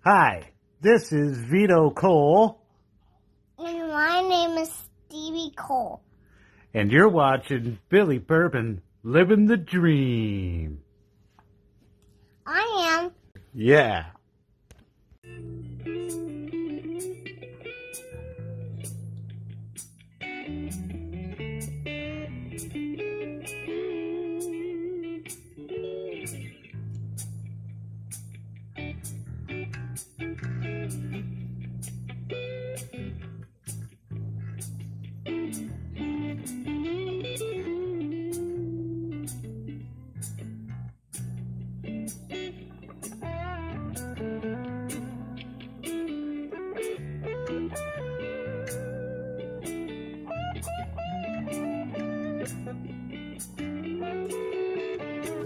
Hi, this is Vito Cole. And my name is Stevie Cole. And you're watching Billy Bourbon, Livin the Dream. I am. Yeah.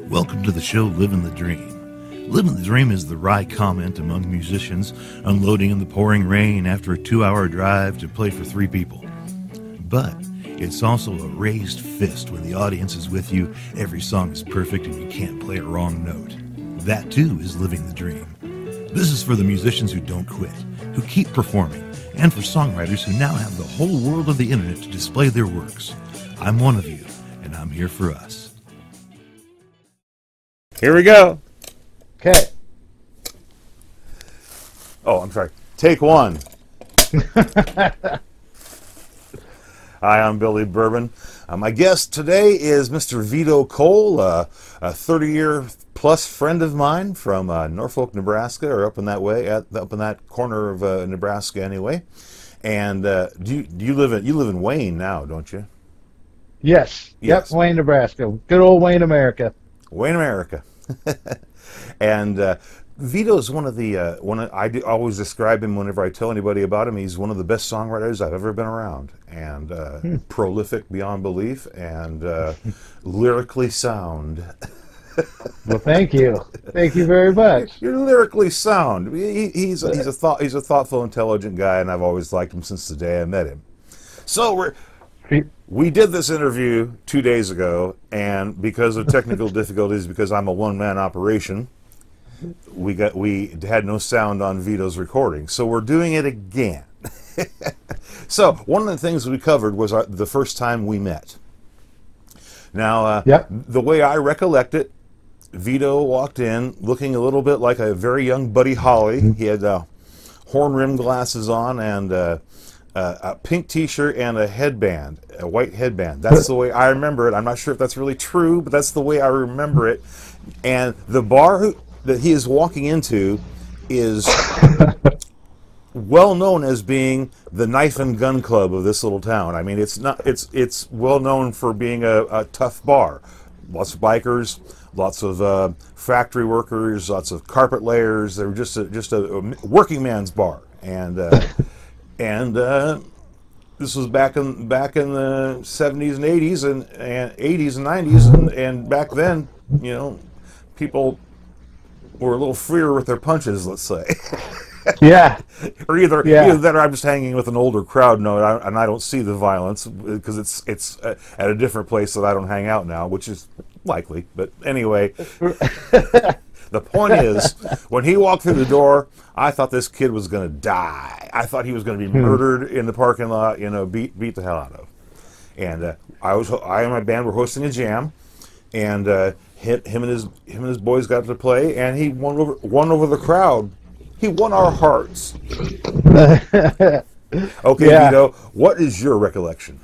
Welcome to the show, Livin the Dream. Livin the Dream is the wry comment among musicians unloading in the pouring rain after a 2-hour drive to play for 3 people. But it's also a raised fist when the audience is with you, every song is perfect, and you can't play a wrong note. That, too, is living the dream. This is for the musicians who don't quit, who keep performing, and for songwriters who now have the whole world of the internet to display their works. I'm one of you, and I'm here for us. Here we go. Okay. Oh, I'm sorry. Take 1. Hi, I'm Billy Bourbon. My guest today is Mr. Vito Cole, a 30-year-plus friend of mine from Norfolk, Nebraska, or up in that way, up in that corner of Nebraska, anyway. And do you live in Wayne now, don't you? Yes. Yes. Yep. Wayne, Nebraska. Good old Wayne, America. Wayne, America. And Vito's one of the I always describe him whenever I tell anybody about him. He's one of the best songwriters I've ever been around, and prolific beyond belief, and lyrically sound. Well, thank you. Thank you very much. You're lyrically sound. He's a thoughtful, intelligent guy, and I've always liked him since the day I met him. So we did this interview 2 days ago, and because of technical difficulties, because I'm a one-man operation, we had no sound on Vito's recording. So we're doing it again. So one of the things we covered was the first time we met. Now, The way I recollect it, Vito walked in looking a little bit like a very young Buddy Holly. He had horn-rimmed glasses on and a pink t-shirt and a headband, a white headband. That's the way I remember it. I'm not sure if that's really true, but that's the way I remember it. And the bar that he is walking into is well known as being the knife and gun club of this little town. I mean, it's well known for being a tough bar. Lots of bikers, lots of factory workers, lots of carpet layers. They were just a working man's bar. And this was back in the 70s and 80s and 80s and 90s, and back then, people were a little freer with their punches, let's say. Yeah. Or either that, or I'm just hanging with an older crowd, and I don't see the violence because it's at a different place that I don't hang out now, which is likely. But anyway. The point is, when he walked through the door, I thought this kid was going to die. I thought he was going to be murdered in the parking lot, beat the hell out of. And I and my band were hosting a jam, and him and his boys got to play, and he won over the crowd. He won our hearts. Okay, Yeah. Vito, what is your recollection?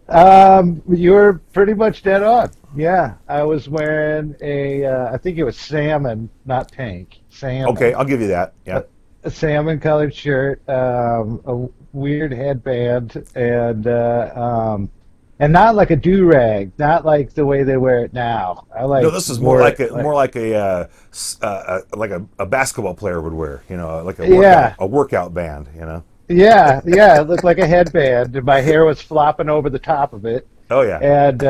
You're pretty much dead on. Yeah, I was wearing I think it was salmon, not tank. Salmon. Okay, I'll give you that. Yeah. A salmon-colored shirt, a weird headband, and not like a do-rag, not like the way they wear it now. No, this is more like a basketball player would wear. Like a workout band. Yeah, it looked like a headband, and my hair was flopping over the top of it. Oh yeah. And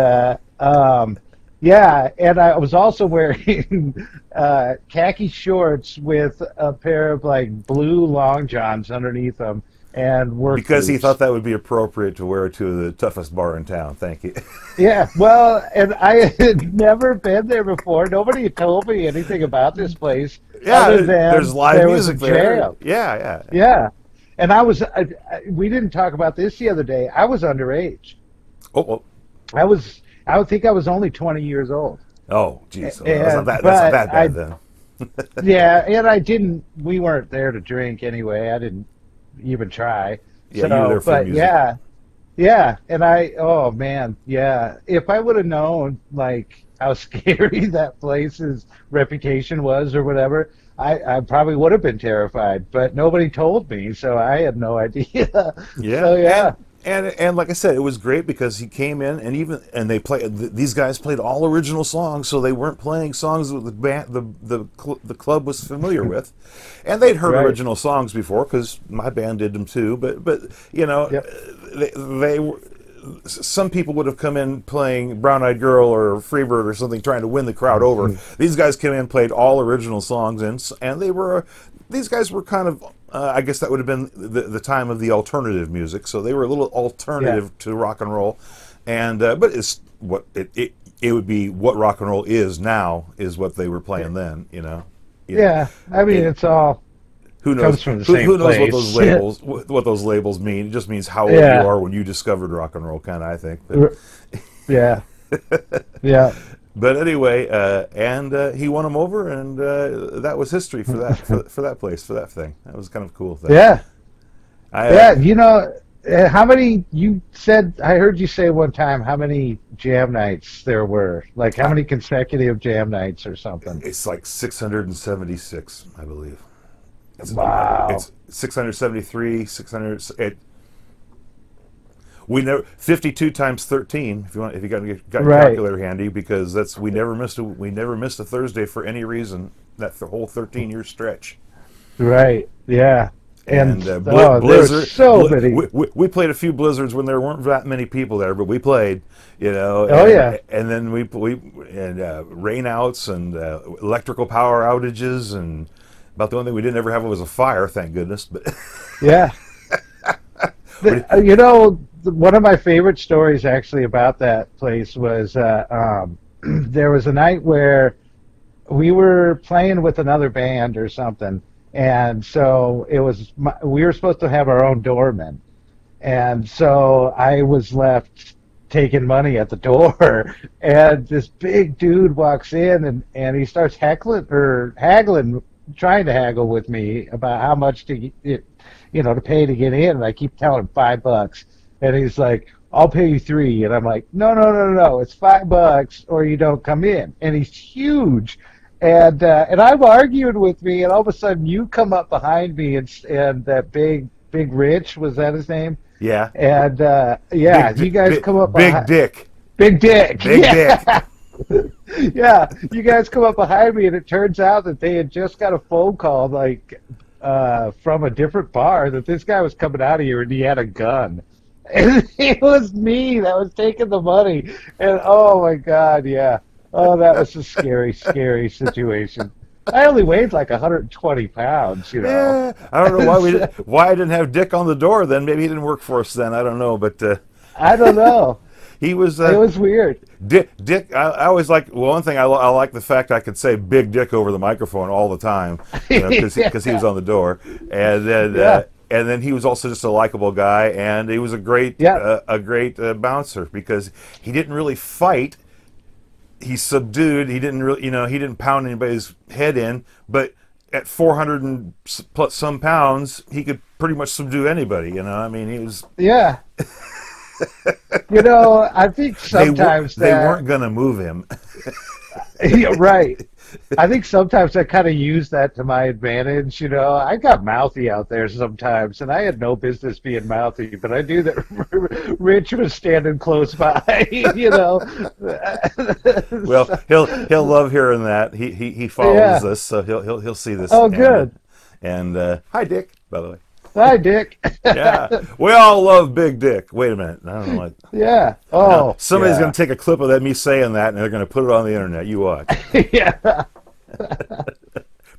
and I was also wearing khaki shorts with a pair of like blue long johns underneath them, and work because he boots. thought that would be appropriate to wear to the toughest bar in town. Thank you. Yeah, well, and I had never been there before. Nobody had told me anything about this place. Yeah, other than there's live there music was a there. jam. Yeah. Yeah, and we didn't talk about this the other day. I was underage. Oh, I think I was only 20 years old. oh, geez. So And- that's not that bad then. Yeah, and we weren't there to drink anyway. I didn't even try. Yeah, you were there for music. Yeah, and oh man, yeah. If I would have known, like, how scary that place's reputation was or whatever, I probably would have been terrified, but nobody told me, so I had no idea. Yeah. So, yeah. And like I said, it was great because he came in and they played. These guys played all original songs, so they weren't playing songs that the club was familiar with, and they'd heard Right. original songs before because my band did them too. But you know, Yep. they were. Some people would have come in playing Brown Eyed Girl or Freebird or something, trying to win the crowd over. These guys came in, played all original songs, and they were. These guys were kind of. I guess that would have been the time of the alternative music, so they were a little alternative to rock and roll, and but it's what it would be what rock and roll is now is what they were playing then, you know. Yeah, I mean, it's all Who knows? comes from the same who knows what place. those labels what those labels mean? It just means how old Yeah. you are when you discovered rock and roll, kind of. I think. But, Yeah, yeah. but anyway, and he won them over, and that was history for that for that place, for that thing. That was kind of a cool thing. Yeah, I, yeah. You know, how many? You said I heard you say one time how many jam nights there were. Like how many consecutive jam nights or something. It's like 676, I believe. Wow. It's 673, 600. We never 52 times 13. If you got your Right. calculator handy, because we never missed a Thursday for any reason. That the whole 13-year stretch. Right. Yeah. And there Blizzard. were So many. We played a few blizzards when there weren't that many people there, but we played, you know. Oh, and, yeah. And then we rainouts and electrical power outages, and about the only thing we didn't ever have was a fire, thank goodness. But Yeah. You know, one of my favorite stories actually about that place was there was a night where we were playing with another band or something, and so we were supposed to have our own doorman, and so I was left taking money at the door, and this big dude walks in and he starts haggling, trying to haggle with me about how much to pay to get in, and I keep telling him $5, and he's like, I'll pay you $3, and I'm like, no, it's $5 or you don't come in, and he's huge, and I'm arguing with me, and all of a sudden you come up behind me, and that big Rich, was that his name? yeah, And you guys come up Big behind, Dick, Big Dick, Big yeah. Dick. Yeah, you guys come up behind me, and it turns out that they had just got a phone call, like, from a different bar, that this guy was coming out of here and he had a gun. And it was me that was taking the money. And oh my God, yeah. Oh, that was a scary, scary situation. I only weighed like 120 pounds, you know. Yeah, I don't know why I didn't have Dick on the door then. Maybe he didn't work for us then. I don't know, but I don't know. he was. It was weird. Dick. I always like. Well, one thing I like the fact I could say Big Dick over the microphone all the time, because he was on the door, and then. Yeah. And then he was also just a likable guy, and he was a great bouncer, because he didn't really fight. He subdued. He didn't really, he didn't pound anybody's head in. But at 400 and plus some pounds, he could pretty much subdue anybody. I mean, he was. Yeah. I think sometimes they weren't going to move him. Yeah, right. I think sometimes I kind of use that to my advantage. I got mouthy out there sometimes, and I had no business being mouthy, but I knew that Rich was standing close by. Well, he'll love hearing that. He follows this, so he'll see this. Oh, good. And hi, Dick. By the way. Hi, Dick. Yeah, we all love Big Dick. Wait a minute. I don't know what. Yeah. Oh. No, somebody's yeah. going to take a clip of me saying that, and they're going to put it on the internet. You watch. Yeah.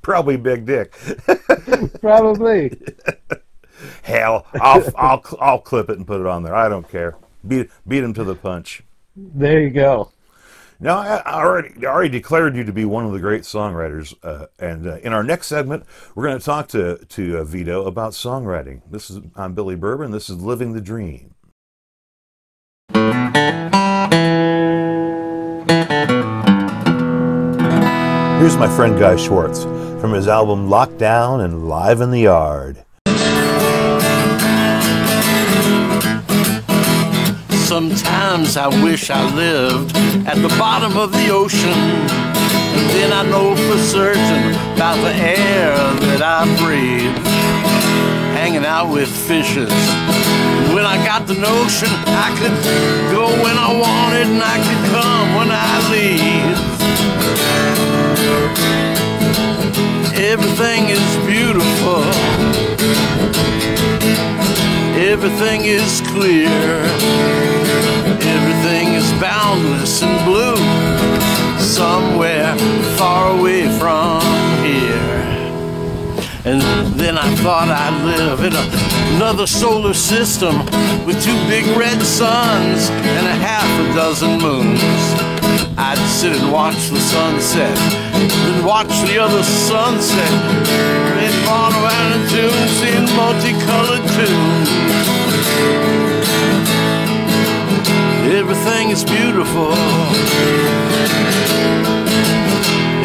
Probably Big Dick. Probably. Hell, I'll clip it and put it on there. I don't care. Beat him to the punch. There you go. Now, I already declared you to be one of the great songwriters, and in our next segment, we're going to talk to Vito about songwriting. I'm Billy Bourbon. This is Living the Dream. Here's my friend Guy Schwartz from his album Lockdown and Live in the Yard. Sometimes I wish I lived at the bottom of the ocean, and then I know for certain about the air that I breathe, hanging out with fishes. When I got the notion I could go when I wanted and I could come when I leave. Everything is beautiful, everything is clear, everything is boundless and blue, somewhere far away from here. And then I thought I'd live in another solar system with 2 big red suns and a half a dozen moons. I'd sit and watch the sunset, then watch the other sunset, red mono tunes in multicolored tunes. Everything is beautiful,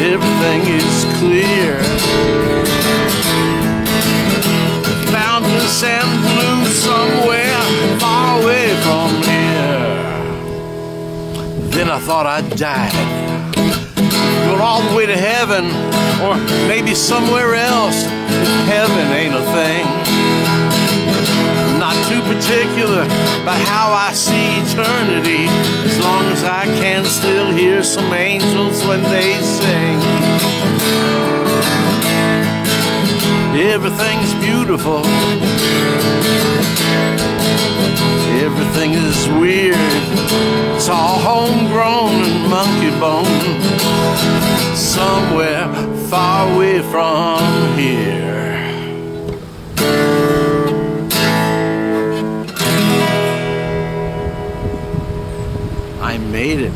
everything is clear, boundless and blue, somewhere far away from here. Then I thought I'd die, go all the way to heaven, or maybe somewhere else if heaven ain't a thing. Not too particular about how I see eternity, as long as I can still hear some angels when they sing. Everything's beautiful, everything is weird, it's all homegrown and monkey bone, somewhere far away from here. I made it.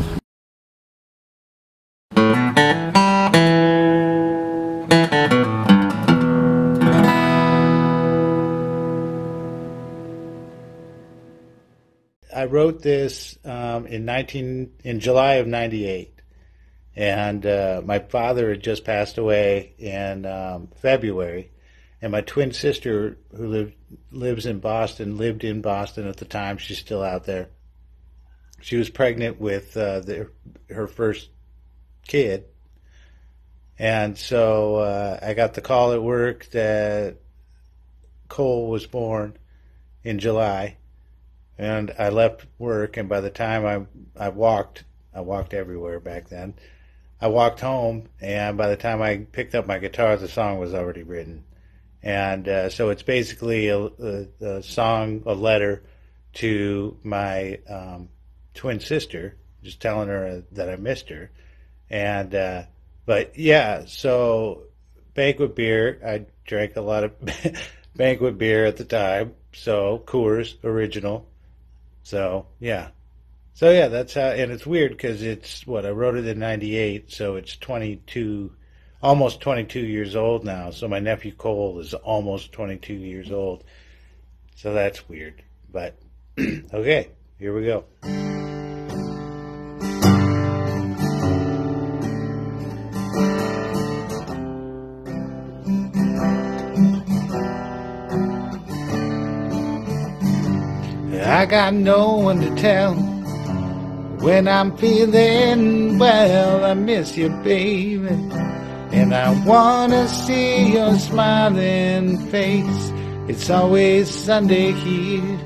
I wrote this in July of '98, and my father had just passed away in February, and my twin sister, who lived in Boston at the time. She's still out there. She was pregnant with her first kid, and so I got the call at work that Cole was born in July. And I left work, and by the time I walked everywhere back then. I walked home, and by the time I picked up my guitar, the song was already written. And so it's basically a song, a letter to my twin sister, just telling her that I missed her. And but yeah, so banquet beer. I drank a lot of banquet beer at the time, so Coors Original. So yeah, that's how. And it's weird because it's I wrote it in '98, so it's 22, almost 22 years old now. So my nephew Cole is almost 22 years old. So that's weird, but okay, here we go. I got no one to tell when I'm feeling well. I miss you, baby, and I wanna see your smiling face. It's always Sunday here,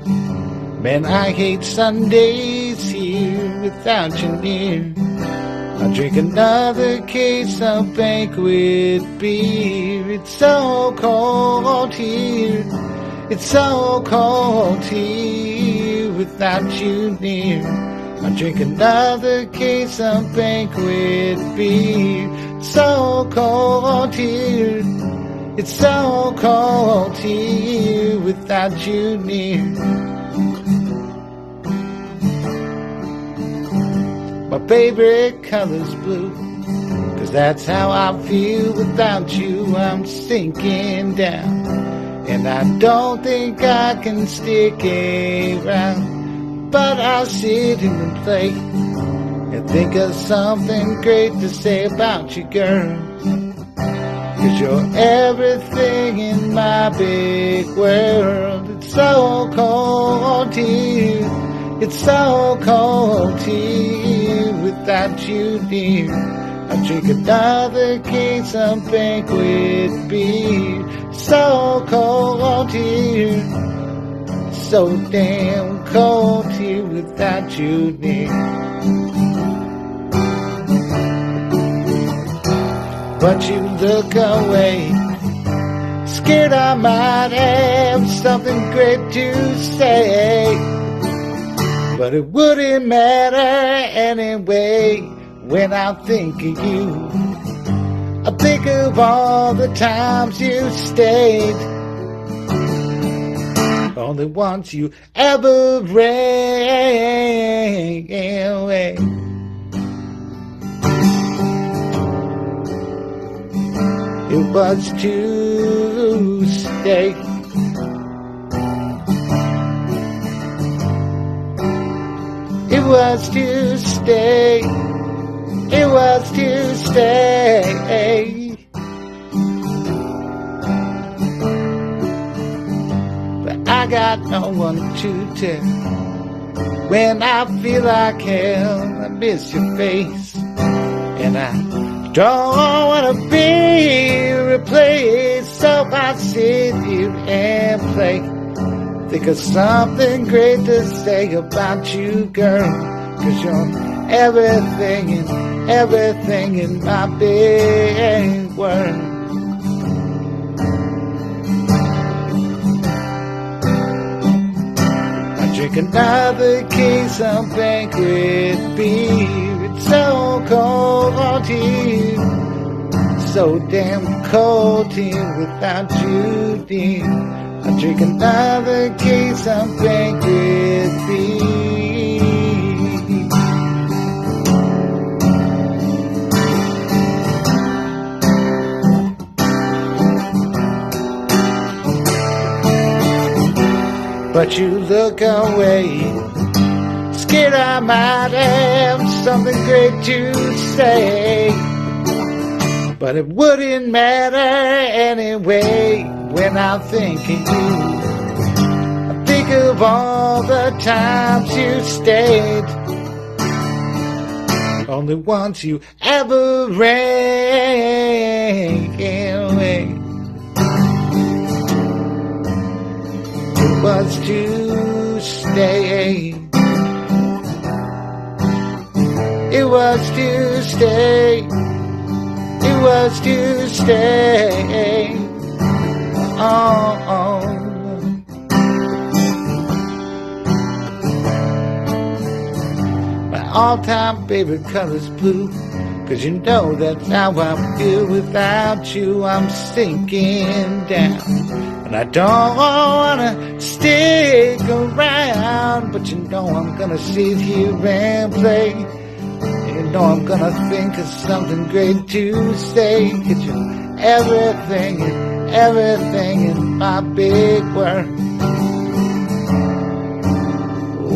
man, I hate Sundays here without you near. I'll drink another case of banquet beer. It's so cold here, it's so cold here without you near. I'll drink another case of banquet beer. So cold here, It's so cold here without you near. My favorite color's blue, 'cause that's how I feel without you. I'm sinking down, and I don't think I can stick around. But I'll sit in and play and think of something great to say about you, girl. 'Cause you're everything in my big world. It's so cold here, it's so cold here without you near. I drink another case of banquet beer. So cold here, so damn cold here without you near. But you look away, scared I might have something great to say. But it wouldn't matter anyway when I think of you. I think of all the times you stayed, only once you ever ran away. It was to stay. It was to stay. It was to stay. But I got no one to tell. When I feel like hell, I miss your face. And I don't wanna be replaced, so I sit here and play. Think of something great to say about you, girl. 'Cause you're everything in my big world. I drink another case of banquet beer. It's so cold here, so damn cold here without you, dear. I drink another case of banquet beer. But you look away, scared I might have something great to say. But it wouldn't matter anyway when I think of you. I think of all the times you stayed, only once you ever ran away. It was to stay. It was to stay. It was to stay. Oh. My all-time favorite color's blue, 'cause you know that's how I feel without you. I'm sinking down, and I don't wanna stick around, but you know I'm gonna sit here and play. You know I'm gonna think of something great to say. 'Cause you're everything in my big world.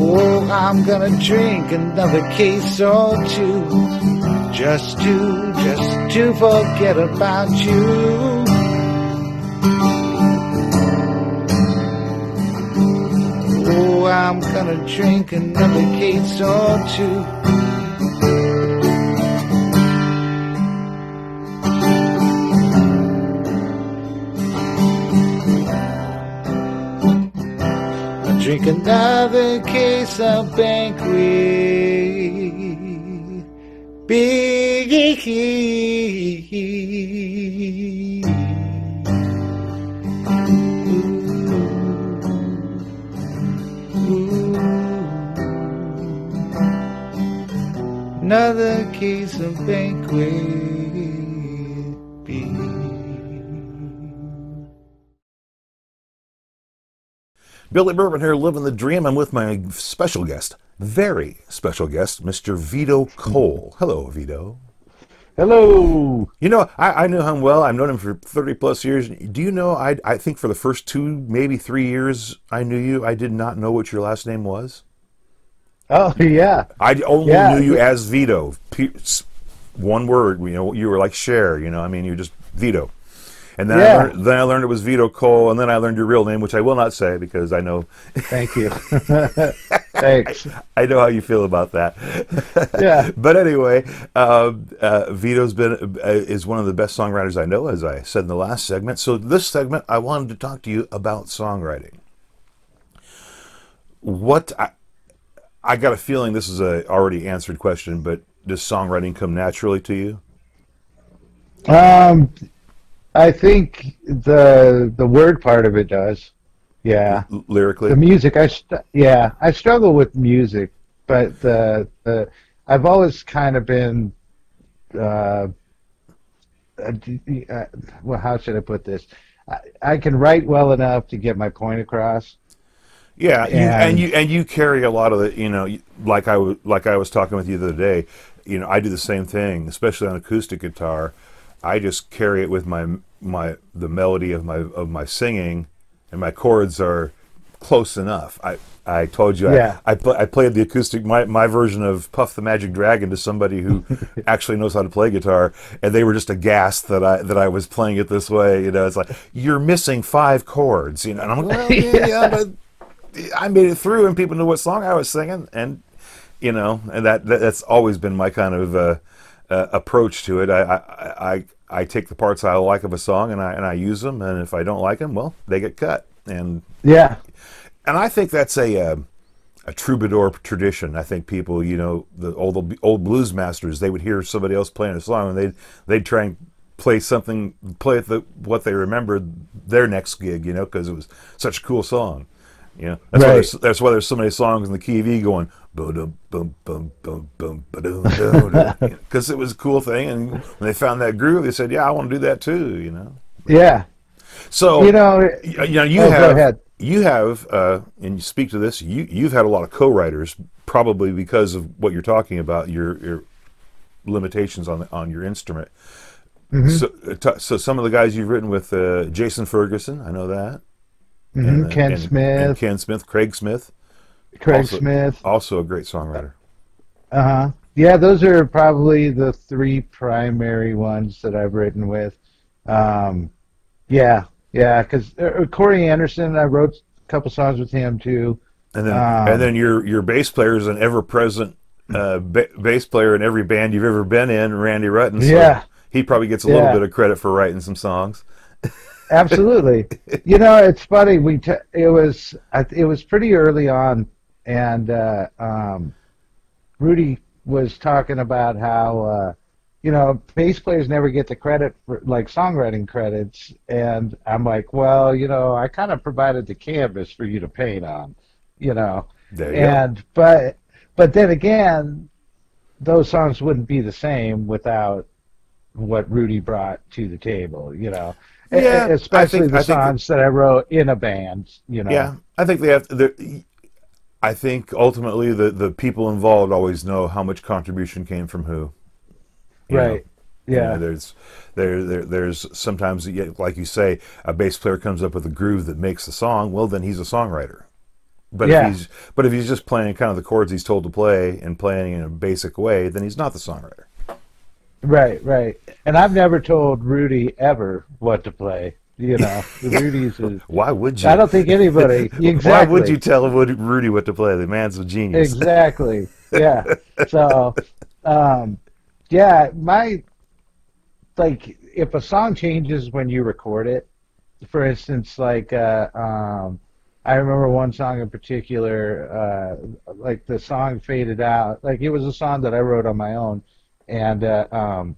Oh, I'm gonna drink another case or two, just to forget about you. Oh, I'm gonna drink another case or two. Drink another case of banquet beer. Another case of banquet beer. Billy Bourbon here, living the dream. I'm with my special guest, very special guest, Mr. Vito Cole. Hello, Vito. Hello. You know, I know him well. I've known him for 30 plus years. Do you know, I think for the first 2, maybe 3 years I knew you, I did not know what your last name was. Oh, yeah. I only knew you as Vito. One word, you know, you were like Cher, you know, I mean, you're just Vito. And then, I learned it was Vito Cole, and then I learned your real name, which I will not say because I know. Thank you. Thanks. I know how you feel about that. Yeah. But anyway, Vito's is one of the best songwriters I know, as I said in the last segment. So this segment, I wanted to talk to you about songwriting. I got a feeling this is a already answered question, but does songwriting come naturally to you? I think the word part of it does. Yeah. Lyrically? The music, I struggle with music, but I've always kind of been, well, how should I put this? I can write well enough to get my point across. Yeah, and you carry a lot of the, you know, like I was talking with you the other day, you know, I do the same thing, especially on acoustic guitar. I just carry it with the melody of my singing, and my chords are close enough. I told you I played the acoustic my version of Puff the Magic Dragon to somebody who actually knows how to play guitar, and they were just aghast that I was playing it this way. You know, it's like, you're missing 5 chords, you know, and I'm like, well, yeah, but I made it through, and people knew what song I was singing, and you know, and that's always been my kind of approach to it. I take the parts I like of a song and I use them, and if I don't like them, well, they get cut. And I think that's a troubadour tradition. I think people, you know, the old blues masters, they would hear somebody else playing a song, and they'd try and play what they remembered their next gig, you know, because it was such a cool song. You know, that's why there's so many songs in the key of E going boom boom boom boom boom because it was a cool thing, and when they found that groove, they said, "Yeah, I want to do that too." You know. Yeah. So you know, you have, and you speak to this. You've had a lot of co-writers, probably because of what you're talking about, your limitations on your instrument. Mm-hmm. So some of the guys you've written with, Jason Ferguson, I know that. Mm-hmm. Ken Smith, Craig Smith. Smith. Also a great songwriter. Yeah, those are probably the 3 primary ones that I've written with. Because Corey Anderson, I wrote a couple songs with him too. And then your bass player is an ever-present bass player in every band you've ever been in, Randy Rutten. So he probably gets a little bit of credit for writing some songs. Absolutely. You know, it's funny. It was pretty early on, and Rudy was talking about how you know, bass players never get the credit for like songwriting credits, and I'm like, well, you know, I kind of provided the canvas for you to paint on, you know. There you go. But then again, those songs wouldn't be the same without what Rudy brought to the table, you know. Yeah, especially the songs that I wrote in a band, you know. Yeah, I think they have. I think ultimately the people involved always know how much contribution came from who. Right. Yeah. You know, there's sometimes, like you say, a bass player comes up with a groove that makes the song. Well, then he's a songwriter. But if he's just playing kind of the chords he's told to play and playing in a basic way, then he's not the songwriter. Right. And I've never told Rudy ever what to play. You know, Rudy's. Why would you? I don't think anybody. Exactly. Why would you tell Rudy what to play? The man's a genius. Exactly. Yeah. So, if a song changes when you record it, for instance, like I remember one song in particular, like the song faded out. Like it was a song that I wrote on my own, and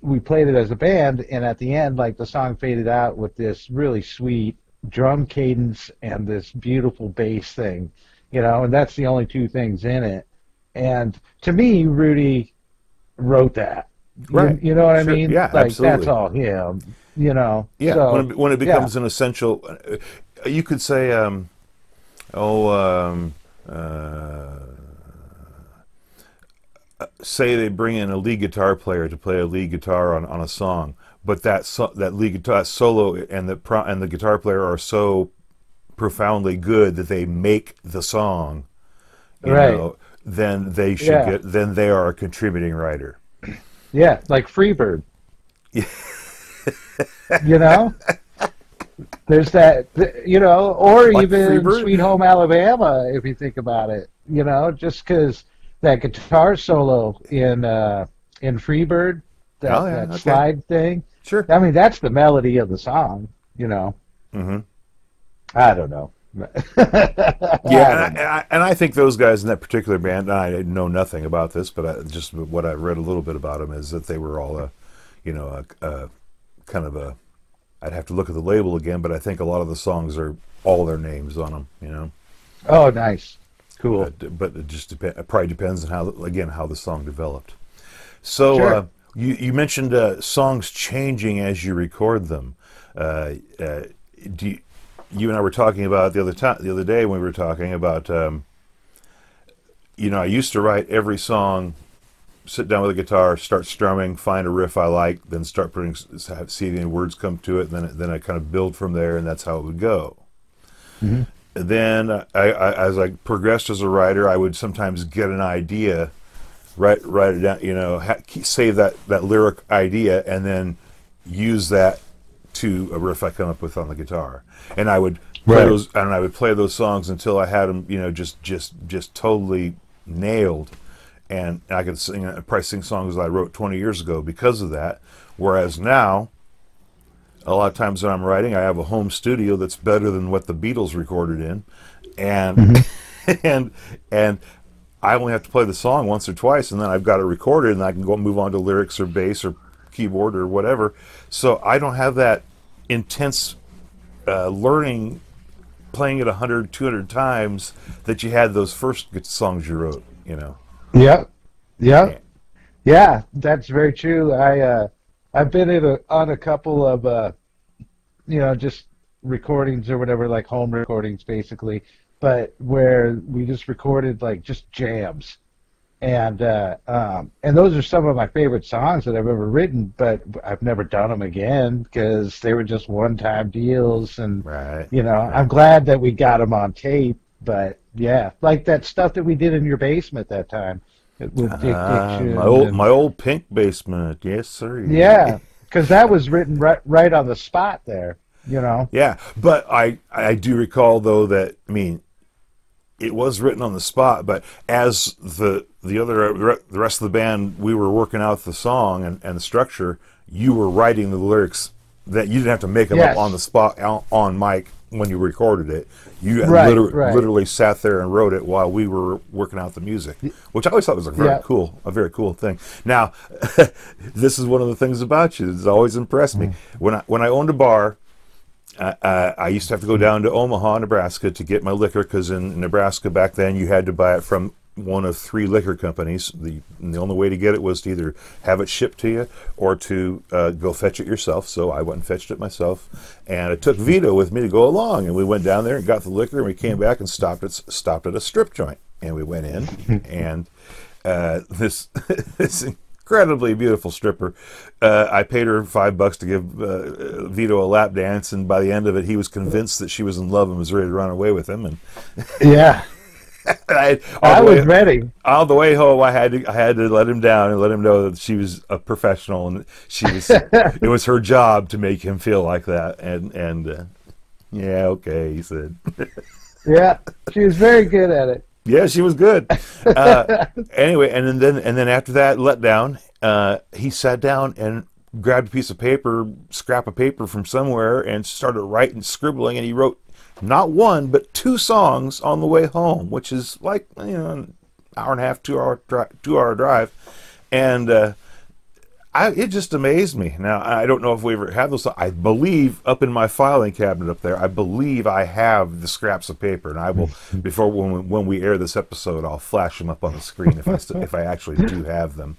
we played it as a band, and at the end, like the song faded out with this really sweet drum cadence and this beautiful bass thing, you know, and that's the only 2 things in it. And to me, Rudy wrote that. Right. You know what I mean? Yeah, like, absolutely. That's all him, you know. Yeah, so, when it becomes an essential... you could say, say they bring in a lead guitar player to play a lead guitar on a song, but that lead guitar solo and the guitar player are so profoundly good that they make the song, you know, then they should then they are a contributing writer. Yeah, like Freebird. You know, there's that, you know, or like even Freebird? Sweet Home Alabama, if you think about it, you know, just because that guitar solo in Freebird, that slide thing. Sure. I mean, that's the melody of the song, you know. Mm-hmm. I don't know. Yeah, and I think those guys in that particular band, and I know nothing about this, but just what I read a little bit about them is that they were all kind of a, I'd have to look at the label again, but I think a lot of the songs are all their names on them, you know. Oh, nice. Cool. But it just it probably depends on how the song developed. So sure. You mentioned songs changing as you record them. You and I were talking about the other day when we were talking about, I used to write every song, sit down with a guitar, start strumming, find a riff I like, then start see any words come to it, and then I kind of build from there, and that's how it would go. Mm-hmm. Then as I progressed as a writer, I would sometimes get an idea, write it down, save that lyric idea, and then use that to a riff I come up with on the guitar, and I would play those songs until I had them, just totally nailed, and I could probably sing songs that I wrote 20 years ago because of that. Whereas now, a lot of times when I'm writing, I have a home studio that's better than what the Beatles recorded in, and and I only have to play the song once or twice, and then I've got it recorded, and I can go move on to lyrics or bass or keyboard or whatever. So I don't have that intense learning, playing it 100, 200 times that you had those first songs you wrote, you know. Yeah, that's very true. I've been on a couple of just recordings or whatever, like home recordings basically, but where we just recorded like just jams. And those are some of my favorite songs that I've ever written, but I've never done them again because they were just one-time deals. And I'm glad that we got them on tape. But yeah, like that stuff that we did in your basement that time with Dick Diction. My old pink basement, yes sir. Yeah, because that was written right on the spot there, you know. Yeah, but I do recall though that it was written on the spot, but as the rest of the band, we were working out the song and the structure. You were writing the lyrics that you didn't have to make them up on the spot on mic when you recorded it. You literally sat there and wrote it while we were working out the music, which I always thought was a very cool thing. Now, this is one of the things about you that's always impressed me. When I owned a bar, I used to have to go down to Omaha, Nebraska to get my liquor, because in Nebraska back then you had to buy it from one of 3 liquor companies. The only way to get it was to either have it shipped to you or to go fetch it yourself. So I went and fetched it myself, and I took Vito with me to go along, and we went down there and got the liquor, and we came back and stopped at a strip joint, and we went in, and this incredibly beautiful stripper. I paid her $5 to give Vito a lap dance, and by the end of it, he was convinced that she was in love and was ready to run away with him. And yeah, I was ready. All the way home, I had to let him down and let him know that she was a professional, and she was. It was her job to make him feel like that. And yeah, okay, he said. Yeah, she was very good at it. Yeah, she was good. Anyway, and then after that letdown, he sat down and grabbed a piece of paper, scrap of paper from somewhere, and started writing, scribbling, and he wrote not one but 2 songs on the way home, which is like an hour and a half, 2 hour drive, and it just amazed me. Now, I don't know if we ever have those. I believe up in my filing cabinet up there, I believe I have the scraps of paper, and I will, before when we air this episode, I'll flash them up on the screen if I actually do have them.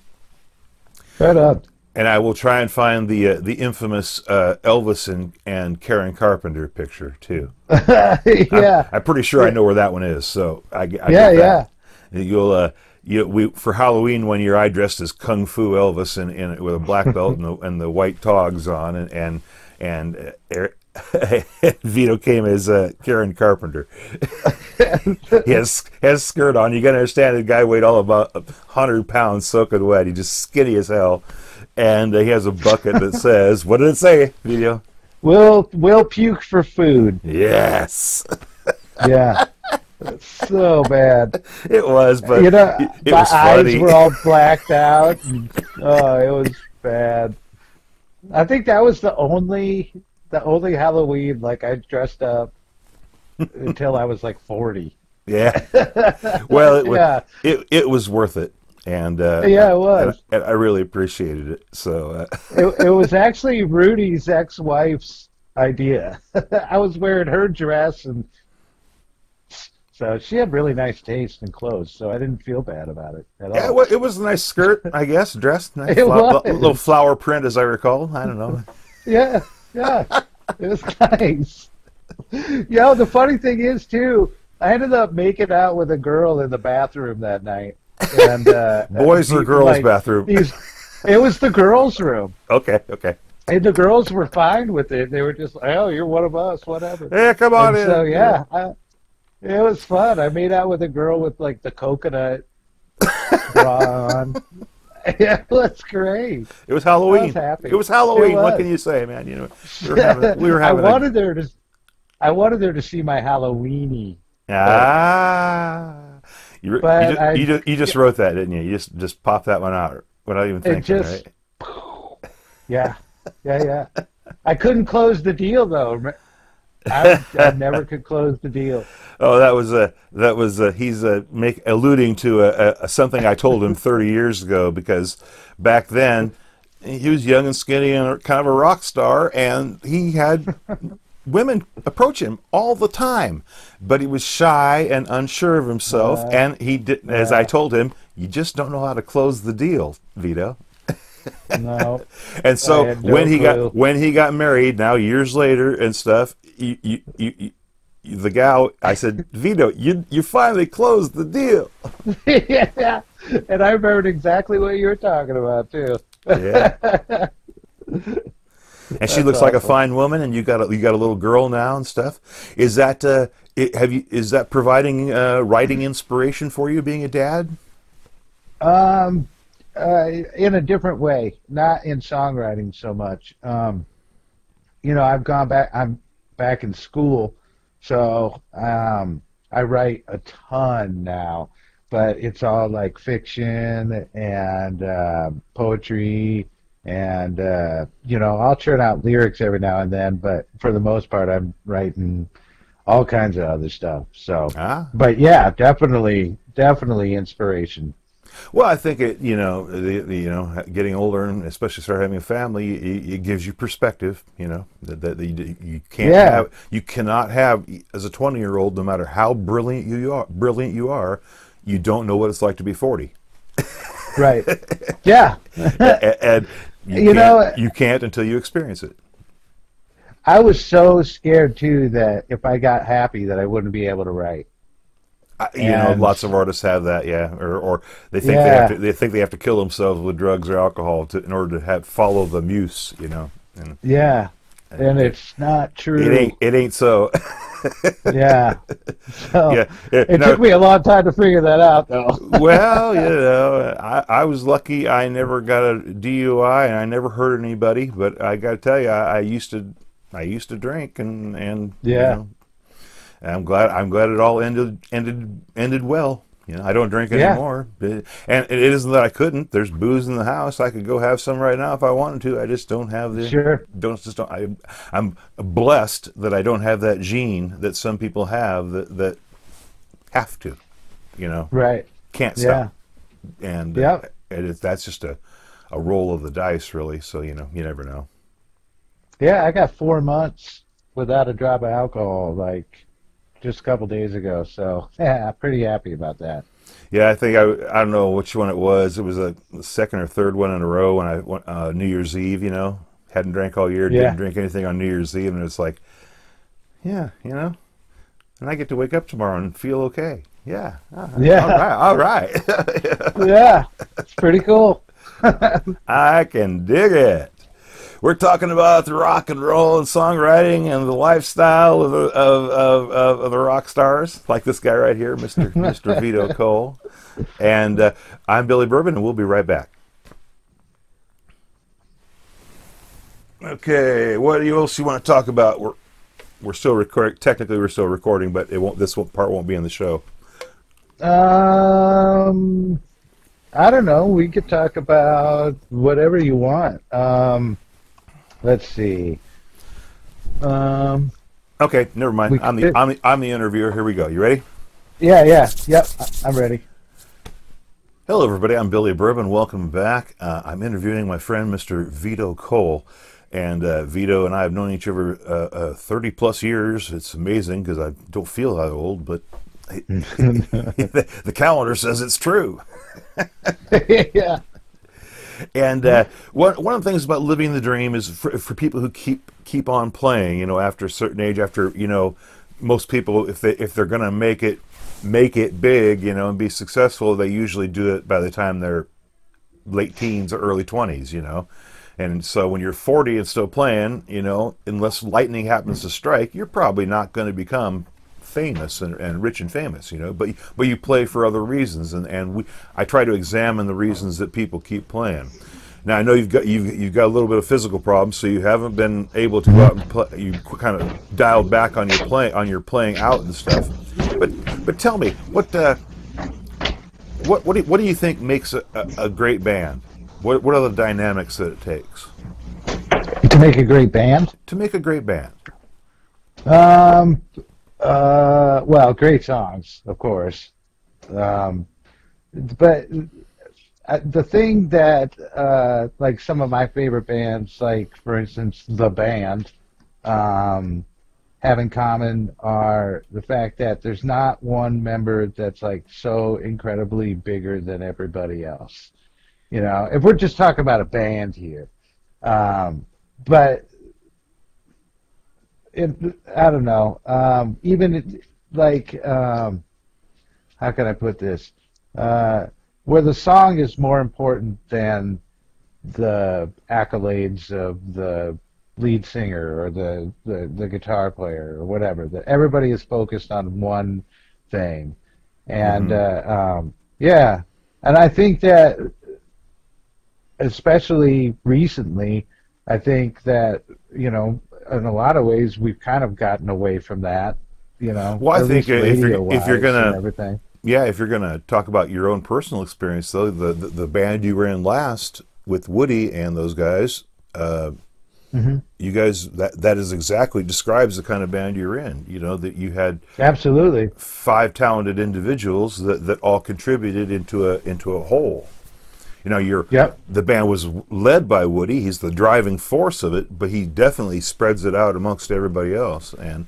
Right up. And I will try and find the infamous Elvis and Karen Carpenter picture too. Yeah. I'm pretty sure I know where that one is. So I get Yeah, that. You'll we for Halloween one year I dressed as Kung Fu Elvis in with a black belt and the white togs on and Vito came as Karen Carpenter. He has skirt on. You got to understand the guy weighed all about 100 pounds soaking wet. He's just skinny as hell, and he has a bucket that says, "What did it say, Vito?" We'll puke for food. Yes. Yeah. It's so bad. It was, but you know, it my was eyes funny. were all blacked out. And, oh, it was bad. I think that was the only Halloween like I dressed up until I was like 40. Yeah. Well, Yeah. it was worth it, and Yeah, it was. and I really appreciated it. So It was actually Rudy's ex-wife's idea. I was wearing her dress, and so she had really nice taste in clothes, so I didn't feel bad about it at all. yeah, well, it was a nice skirt, I guess, dressed nice, It was. little flower print, as I recall. I don't know. Yeah, it was nice. The funny thing is, too, I ended up making out with a girl in the bathroom that night. And Boys or girls' bathroom? It was the girls' room. Okay. And the girls were fine with it. They were just, oh, you're one of us, whatever. Yeah, come on in. So, yeah, it was fun. I made out with a girl with, like, the coconut bra on. Yeah, it was great. It was Halloween. I was happy. It was Halloween. It was. What can you say, man? You know, we were having. I wanted her to see my Halloweeny. You just wrote that, didn't you? You just popped that one out without even thinking, right? Yeah. I couldn't close the deal though. I never could close the deal. Oh, that was he's alluding to something I told him 30 years ago, because back then he was young and skinny and kind of a rock star, and he had women approach him all the time, but he was shy and unsure of himself, and he did. As I told him, you just don't know how to close the deal, Vito. No. And so when he got married, now years later and stuff, the gal, I said, Vito, you finally closed the deal. Yeah, and I remembered exactly what you were talking about too. Yeah. And she looks like a fine woman, and you got a little girl now and stuff. Is that is that providing writing inspiration for you, being a dad? In a different way, not in songwriting so much. I've gone back. I'm back in school, so I write a ton now, but it's all like fiction and poetry, and I'll churn out lyrics every now and then, but for the most part, I'm writing all kinds of other stuff. So, but yeah, definitely inspiration. Well, I think getting older and especially start having a family, it gives you perspective. That you can't you cannot have as a 20-year-old, no matter how brilliant you are, you don't know what it's like to be 40. Right. Yeah. And you can't until you experience it. I was so scared too that if I got happy that I wouldn't be able to write. Lots of artists have that, yeah, or they think they have to kill themselves with drugs or alcohol in order to follow the muse, And, and it's not true. It ain't so. Yeah. So it took me a long time to figure that out, though. Well, I was lucky. I never got a DUI, and I never hurt anybody. But I got to tell you, I used to drink, and yeah. I'm glad it all ended well. I don't drink anymore, and it isn't that I couldn't. There's booze in the house. I could go have some right now if I wanted to. I just don't have the. Sure. I'm blessed that I don't have that gene that some people have that have to. Right. Can't stop. Yeah. And that's just a roll of the dice, really. So you never know. Yeah, I got 4 months without a drop of alcohol, like just a couple days ago. So yeah, I'm pretty happy about that. Yeah, I think I don't know which one it was. It was the second or third one in a row when I went New Year's Eve. Hadn't drank all year, Yeah. didn't drink anything on New Year's Eve, and it's like, yeah, and I get to wake up tomorrow and feel okay. Yeah, Yeah. all right. Yeah, it's pretty cool. I can dig it. We're talking about the rock and roll and songwriting and the lifestyle of the rock stars, like this guy right here, Mr. Vito Cole. And I'm Billy Bourbon, and we'll be right back. Okay, what else you want to talk about? We're still recording. Technically, we're still recording, but it won't. This part won't be in the show. I don't know. We could talk about whatever you want. Let's see. Okay, never mind. I'm the interviewer. Here we go. You ready? Yeah. Yep. I'm ready. Hello, everybody. I'm Billy Bourbon. Welcome back. I'm interviewing my friend, Mr. Vito Cole. And Vito and I have known each other 30 plus years. It's amazing because I don't feel that old, but the calendar says it's true. Yeah. And one of the things about living the dream is for people who keep on playing. After a certain age, after most people, if they're going to make it big, and be successful, they usually do it by the time they're late teens or early 20s. And so when you're 40 and still playing, unless lightning happens to strike, you're probably not going to become famous and rich and famous, but you play for other reasons, and I try to examine the reasons that people keep playing. Now I know you've got a little bit of physical problems, so you haven't been able to go out and play. You kind of dialed back on your playing out and stuff. But tell me, what do you think makes a great band? What are the dynamics that it takes to make a great band? To make a great band. Well, great songs, of course. But the thing that, like some of my favorite bands, like for instance, The Band, have in common are the fact that there's not one member that's like so incredibly bigger than everybody else. If we're just talking about a band here, but I don't know. Even like, how can I put this? Where the song is more important than the accolades of the lead singer or the guitar player or whatever. That everybody is focused on one thing, and yeah, and I think that, especially recently, I think that in a lot of ways we've kind of gotten away from that. Well, I think if you're gonna everything. Yeah, if you're gonna talk about your own personal experience, though, the band you were in last with Woody and those guys, you guys that is exactly describes the kind of band you're in. That you had absolutely 5 talented individuals that all contributed into a whole. The band was led by Woody. He's the driving force of it, but he definitely spreads it out amongst everybody else. And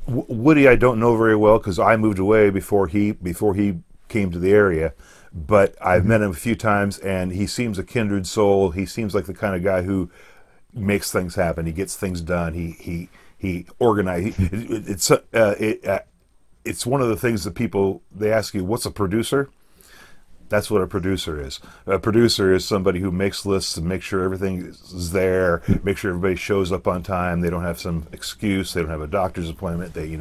Woody, I don't know very well because I moved away before he came to the area. But I've met him a few times, and he seems a kindred soul. He seems like the kind of guy who makes things happen. He gets things done. He organizes. It's one of the things that they ask you, what's a producer? That's what a producer is. A producer is somebody who makes lists and makes sure everything is there, make sure everybody shows up on time. They don't have some excuse. They don't have a doctor's appointment. They,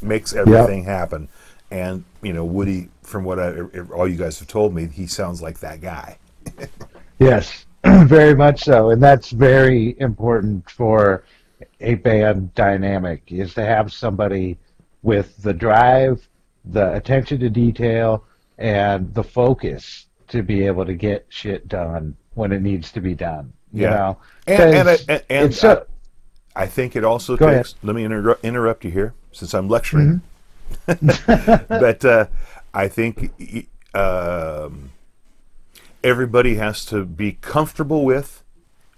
makes everything happen. And, Woody, from what all you guys have told me, he sounds like that guy. Yes, very much so. And that's very important for a band dynamic, is to have somebody with the drive, the attention to detail, and the focus to be able to get shit done when it needs to be done. And I think it also Go takes. ahead. Let me interrupt you here, since I'm lecturing. But I think everybody has to be comfortable with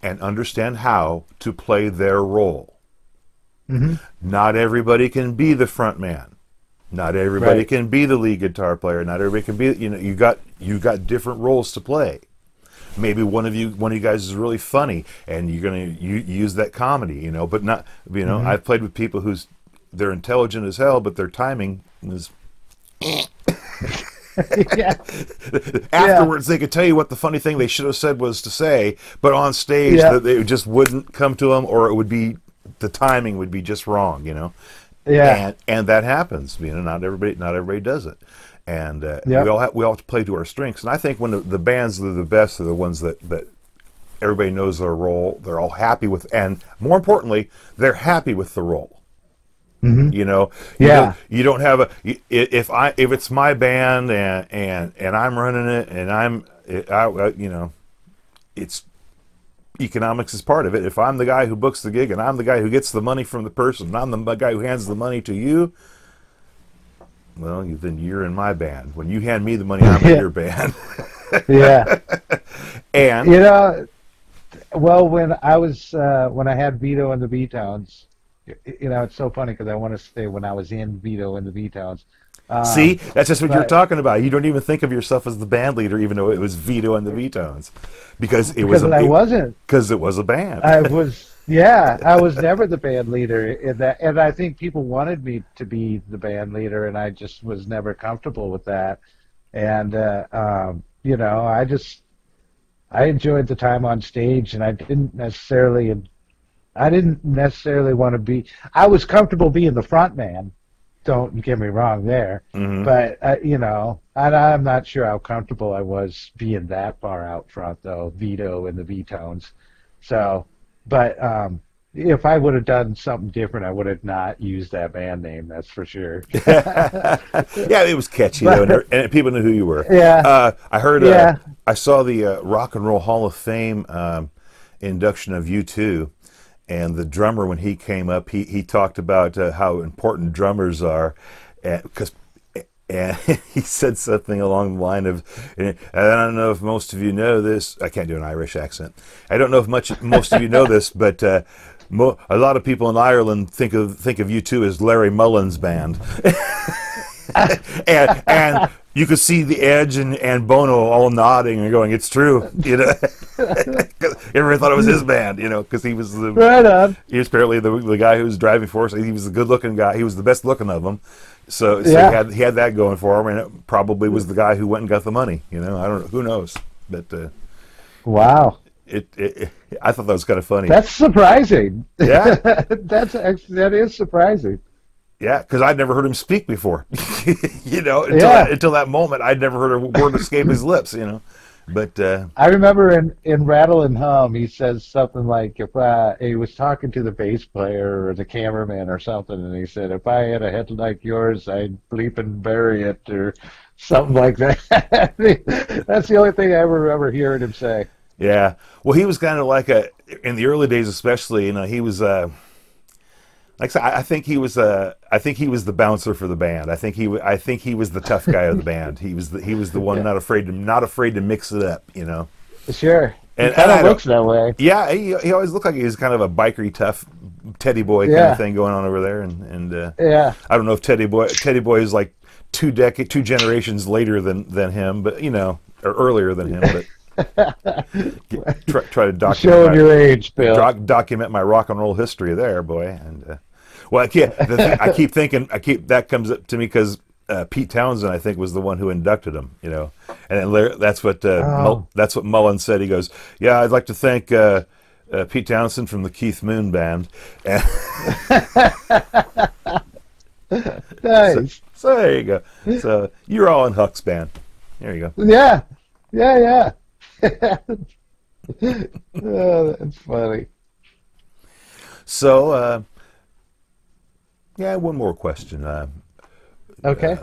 and understand how to play their role. Not everybody can be the front man. Not everybody Right. can be the lead guitar player. Not everybody can be. You got different roles to play. Maybe one of you guys is really funny, and you're gonna use that comedy. But not. I've played with people they're intelligent as hell, but their timing is. Yeah. Afterwards, they could tell you what the funny thing they should have said was to say, but on stage, it just wouldn't come to them, or the timing would be just wrong. Yeah. And that happens. Not everybody does it, and we all have to play to our strengths. And I think when the bands that are the best are the ones that everybody knows their role, they're all happy with, and more importantly, they're happy with the role. Mm-hmm. You don't have if it's my band and I'm running it and it's economics is part of it. If I'm the guy who books the gig and I'm the guy who gets the money from the person, and I'm the guy who hands the money to you, well, then you're in my band. When you hand me the money, I'm in your band. Yeah. And well, when I had Vito and the B-Towns, it's so funny because I want to say when I was in Vito and the B-Towns. See, that's just what you're talking about. You don't even think of yourself as the band leader, even though it was Vito and the V-Tones, because it was a band. I was never the band leader in that, and I think people wanted me to be the band leader, and I just was never comfortable with that. And I enjoyed the time on stage, and I didn't necessarily want to be. I was comfortable being the front man. Don't get me wrong there, but and I'm not sure how comfortable I was being that far out front though. Vito and the V-Tones. So, but if I would have done something different, I would have not used that band name. That's for sure. Yeah, it was catchy though, and people knew who you were. Yeah, I heard. I saw the Rock and Roll Hall of Fame induction of U2. And the drummer, when he came up, he talked about how important drummers are, and he said something along the line of, and I don't know if most of you know this. I can't do an Irish accent. I don't know if most of you know this, but a lot of people in Ireland think of U2 as Larry Mullen's band, and you could see the Edge and Bono all nodding and going, "It's true," Everybody thought it was his band, because he was right on. He was apparently the guy who was driving for us. He was the good-looking guy. He was the best looking of them. So he had that going for him, and it probably was the guy who went and got the money. I don't know. Who knows? But wow. I thought that was kind of funny. That's surprising. Yeah, that is surprising. Yeah, because I'd never heard him speak before. Until that moment, I'd never heard a word escape his lips. But I remember in Rattle and Hum, he says something like, if he was talking to the bass player or the cameraman or something, and he said, "If I had a head like yours, I'd bleep and bury it," or something like that. That's the only thing I ever remember hearing him say. Yeah, well, he was kind of like in the early days, especially. He was. Like I said, I think he was the bouncer for the band. I think he was the tough guy of the band. He was the one not afraid to mix it up. Sure. And he kind of looks that way. Yeah, he always looked like he was kind of a bikery tough teddy boy kind of thing going on over there. And I don't know if Teddy Boy is like two generations later than him, but or earlier than him, but. Try to document showing your age, Bill. Document my rock and roll history there, boy. And I keep thinking that comes up to me because Pete Townsend, I think, was the one who inducted him. And that's what Mullen said. He goes, "Yeah, I'd like to thank Pete Townsend from the Keith Moon Band." Nice. So there you go. So you're all in Huck's band. There you go. Yeah. Oh, that's funny. So, one more question. Okay.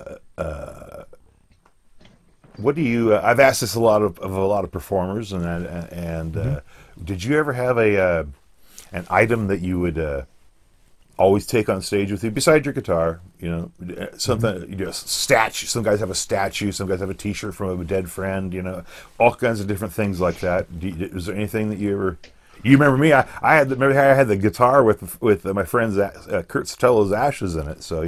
What do you? I've asked this a lot of performers, and did you ever have an item that you would always take on stage with you besides your guitar? Something. Statue. Some guys have a statue. Some guys have a T-shirt from a dead friend. All kinds of different things like that. Was there anything that you ever? You remember me? I had the guitar with my friend's Kurt Sotolo's ashes in it. So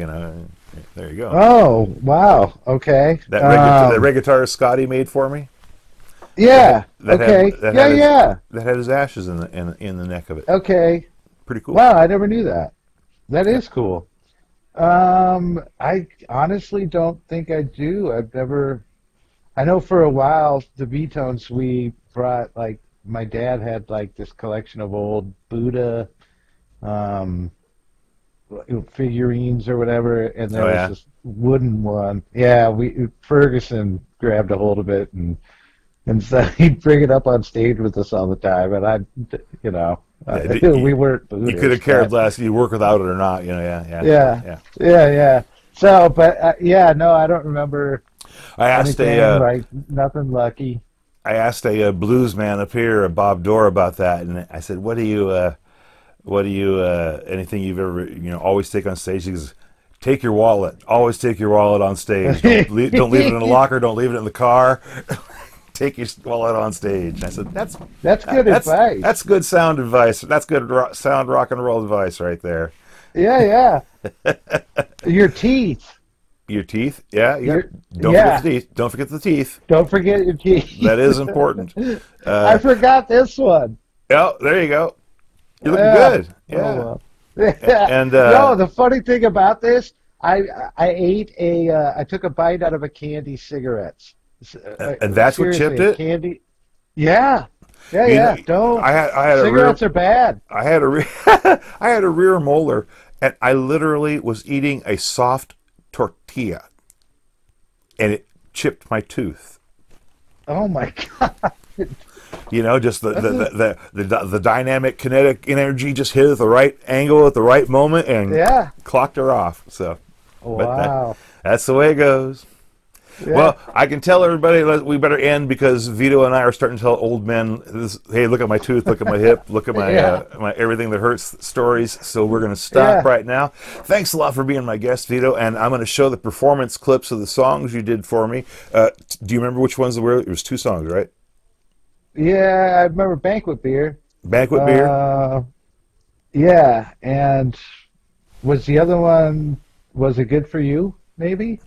There you go. Oh, wow. Okay. That rig guitar Scotty made for me. Yeah. That okay. That had his ashes in the neck of it. Okay. Pretty cool. Wow, I never knew that. That is cool. I honestly don't think I do. I've never. I know for a while the B-Tones we brought, like, my dad had like this collection of old Buddha figurines or whatever, and there was this wooden one. Yeah, Ferguson grabbed a hold of it, and so he'd bring it up on stage with us all the time, and we weren't Buddhists. You could have cared less if you work without it or not, Yeah. So, but no, I don't remember. I asked nothing lucky. I asked a blues man up here, Bob Dorr, about that, and I said, "What do you, anything you've ever, always take on stage?" He goes, "Take your wallet. Always take your wallet on stage. Don't leave it in a locker. Don't leave it in the car. Take your wallet on stage." And I said, "That's good advice. That's good sound advice. That's good sound rock and roll advice right there." Yeah. Your teeth. Your teeth, don't forget the teeth. Don't forget the teeth. Don't forget your teeth. That is important. I forgot this one. Oh, there you go. You're looking good. Yeah. Oh, well. And the funny thing about this, I took a bite out of a candy cigarettes. And that's what chipped it? Candy. Yeah. Don't. Cigarettes are bad. I had a rear molar, and I literally was eating a soft tortilla, and it chipped my tooth. Oh my God! Just the dynamic kinetic energy just hit at the right angle at the right moment and clocked her off. So, wow, that's the way it goes. Yeah. Well, I can tell everybody we better end because Vito and I are starting to tell old men, hey, look at my tooth, look at my hip, look at my my everything that hurts stories. So we're going to stop right now. Thanks a lot for being my guest, Vito, and I'm going to show the performance clips of the songs you did for me. Do you remember which ones there were? It was 2 songs, right? Yeah, I remember Banquet Beer. Banquet Beer? Yeah, and was the other one, was it Good For You, maybe?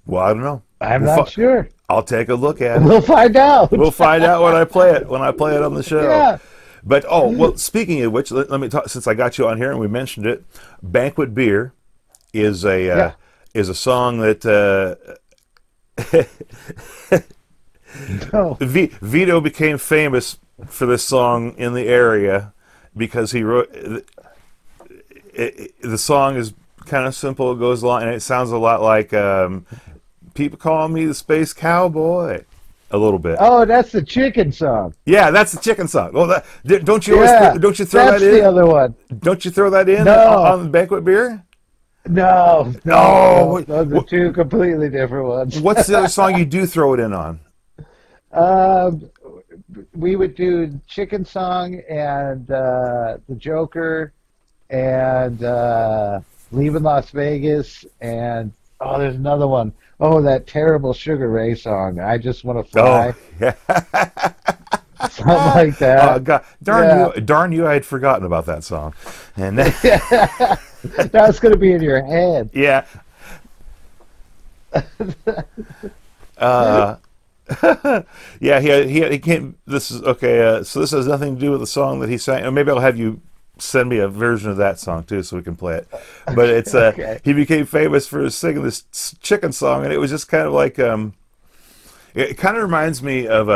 Well, I don't know. I'm not sure. I'll take a look at it. We'll find out. We'll find out when I play it on the show. Yeah. But speaking of which, let me talk. Since I got you on here and we mentioned it, "Banquet Beer" is a song that Vito became famous for this song in the area because he wrote the song is kind of simple. It goes along, and it sounds a lot like "People Call Me the Space Cowboy." A little bit. Oh, that's the chicken song. Yeah, that's the chicken song. Well, don't you always don't you throw that in? That's the other one. Don't you throw that in on the Banquet Beer? No. Oh, those are 2 completely different ones. What's the other song you do throw it in on? We would do Chicken Song and The Joker and Leaving Las Vegas and there's another one. Oh, that terrible Sugar Ray song. I Just Want to Fly. Oh, yeah. Something like that. Oh, God. Darn you, I had forgotten about that song. And that's going to be in your head. Yeah. Yeah, he came. This is okay. So this has nothing to do with the song that he sang. Or maybe I'll have you send me a version of that song too, so we can play it. But it's okay. He became famous for singing this chicken song, and it was just kind of like it kind of reminds me of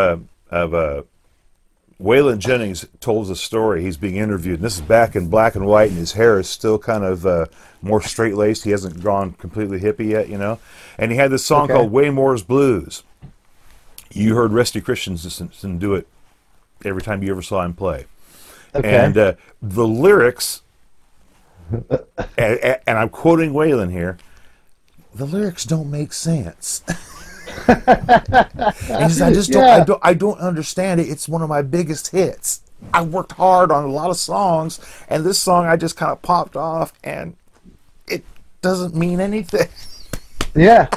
Waylon Jennings told a story. He's being interviewed, and this is back in black and white, and his hair is still kind of more straight-laced. He hasn't gone completely hippie yet, And he had this song called Waymore's Blues. You heard Rusty Christensen do it every time you ever saw him play. Okay. And the lyrics, and I'm quoting Waylon here, the lyrics don't make sense. And he says, I don't understand it. It's one of my biggest hits. I worked hard on a lot of songs, and this song I just kind of popped off, and it doesn't mean anything. Yeah.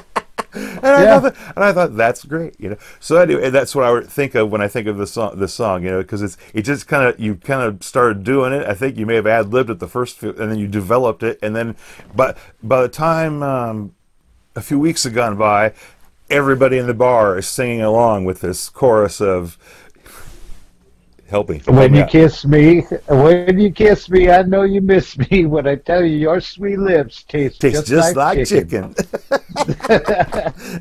I thought that's great, you know. So anyway, that's what I would think of when I think of the song, you know, because it just you kind of started doing it. I think you may have ad-libbed it the first few, and then you developed it, and then, but by the time a few weeks have gone by, everybody in the bar is singing along with this chorus of helping. When you kiss me, I know you miss me. When I tell you your sweet lips taste just like chicken.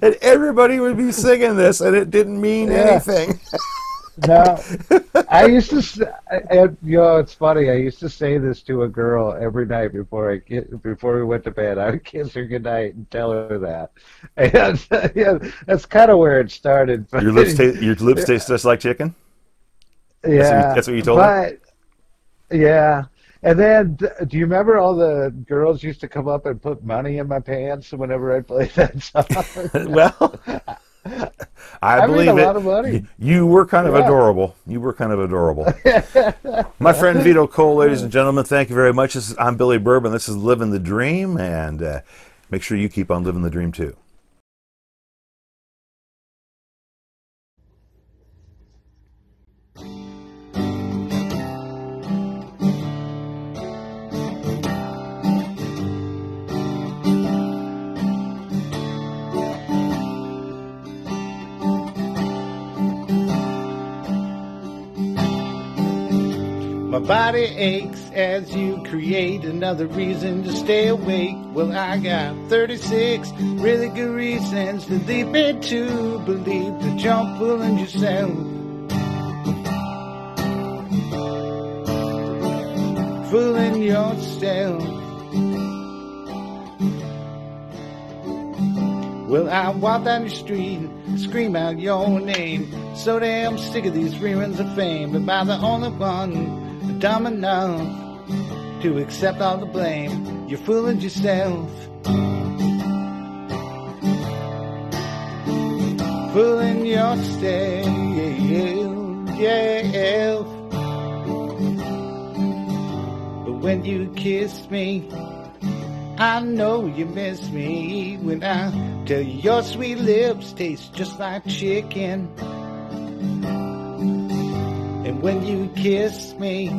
And everybody would be singing this, and it didn't mean anything. No, I used to, you know, it's funny. I used to say this to a girl every night before we went to bed. I would kiss her goodnight and tell her that. And yeah, that's kind of where it started. Your lips taste just like chicken? Yeah, that's what you told her? Yeah. And then, do you remember all the girls used to come up and put money in my pants whenever I played that song? Well, I believe made a lot of money. You were kind of adorable. You were kind of adorable. My friend Vito Cole, ladies and gentlemen, thank you very much. I'm Billy Bourbon. This is Livin the Dream, and make sure you keep on living the dream, too. My body aches as you create another reason to stay awake. Well, I got 36 really good reasons to lead me to believe that you're fooling yourself. Fooling yourself. Well, I walk down the street and scream out your name. So damn sick of these reruns of fame. Am I the only one dumb enough to accept all the blame? You're fooling yourself. Fooling yourself. But when you kiss me, I know you miss me. When I tell you your sweet lips taste just like chicken. And when you kiss me,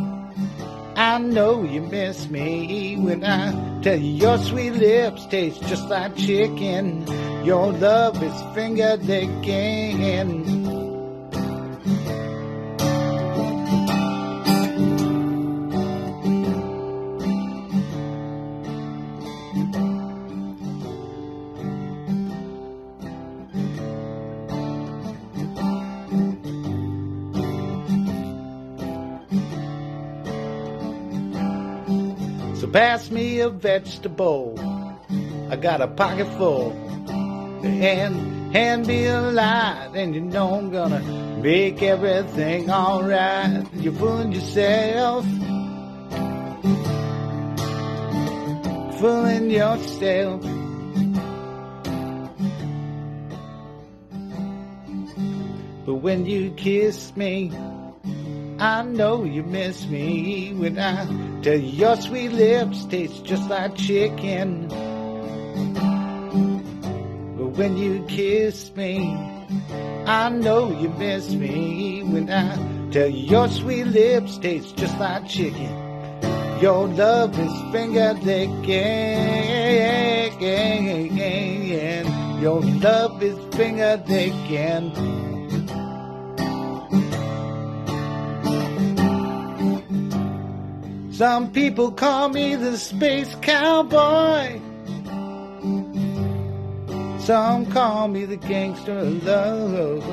I know you miss me. When I tell you your sweet lips taste just like chicken. Your love is finger licking. So pass me a vegetable, I got a pocket full, and hand me a light, and you know I'm gonna make everything alright. You're fooling yourself, fooling yourself. But when you kiss me, I know you miss me. When I tell you your sweet lips taste just like chicken. But when you kiss me, I know you miss me. When I tell you your sweet lips taste just like chicken. Your love is finger licking. Your love is finger licking. Some people call me the space cowboy. Some call me the gangster of love.